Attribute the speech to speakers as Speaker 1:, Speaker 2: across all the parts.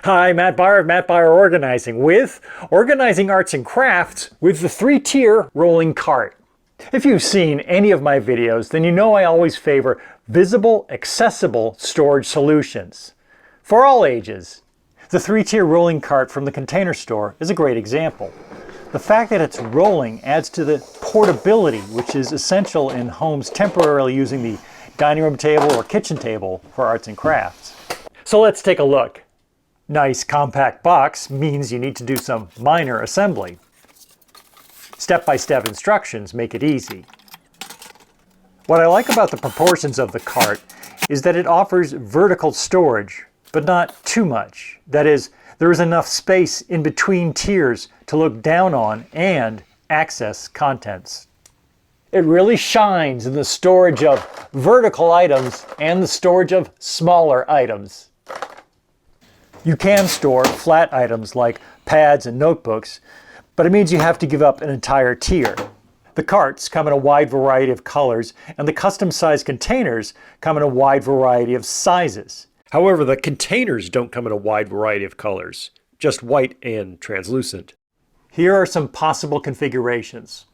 Speaker 1: Hi, Matt Byer of Matt Byer Organizing with Organizing Arts and Crafts with the 3-tier rolling cart. If you've seen any of my videos, then you know I always favor visible, accessible storage solutions for all ages. The 3-tier rolling cart from the Container Store is a great example. The fact that it's rolling adds to the portability, which is essential in homes temporarily using the dining room table or kitchen table for arts and crafts. So let's take a look. Nice compact box means you need to do some minor assembly. Step-by-step instructions make it easy. What I like about the proportions of the cart is that it offers vertical storage, but not too much. That is, there is enough space in between tiers to look down on and access contents. It really shines in the storage of vertical items and the storage of smaller items. You can store flat items like pads and notebooks, but it means you have to give up an entire tier. The carts come in a wide variety of colors, and the custom-sized containers come in a wide variety of sizes.
Speaker 2: However, the containers don't come in a wide variety of colors, just white and translucent.
Speaker 1: Here are some possible configurations.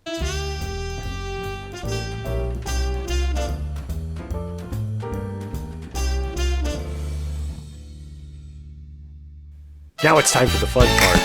Speaker 2: Now it's time for the fun part.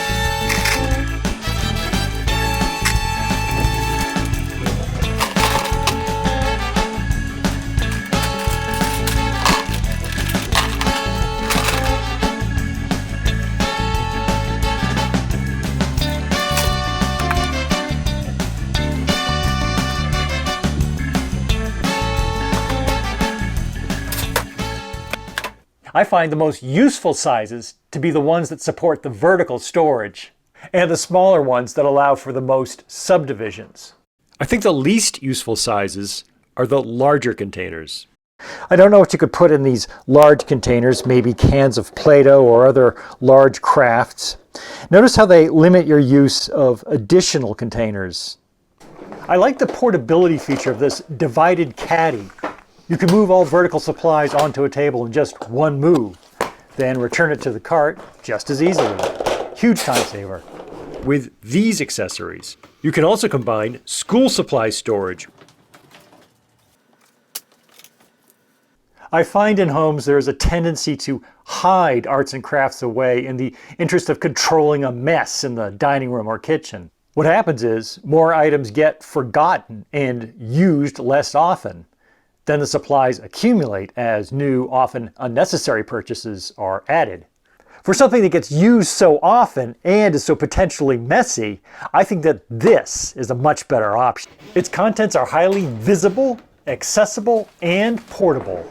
Speaker 1: I find the most useful sizes to be the ones that support the vertical storage, and the smaller ones that allow for the most subdivisions.
Speaker 2: I think the least useful sizes are the larger containers.
Speaker 1: I don't know what you could put in these large containers, maybe cans of Play-Doh or other large crafts. Notice how they limit your use of additional containers. I like the portability feature of this divided caddy. You can move all vertical supplies onto a table in just one move, then return it to the cart just as easily. Huge time saver.
Speaker 2: With these accessories, you can also combine school supply storage.
Speaker 1: I find in homes there is a tendency to hide arts and crafts away in the interest of controlling a mess in the dining room or kitchen. What happens is more items get forgotten and used less often. Then the supplies accumulate as new, often unnecessary purchases are added. For something that gets used so often and is so potentially messy, I think that this is a much better option. Its contents are highly visible, accessible, and portable.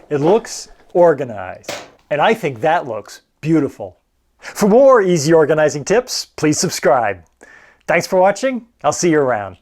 Speaker 1: It looks organized, and I think that looks beautiful. For more easy organizing tips, please subscribe. Thanks for watching. I'll see you around.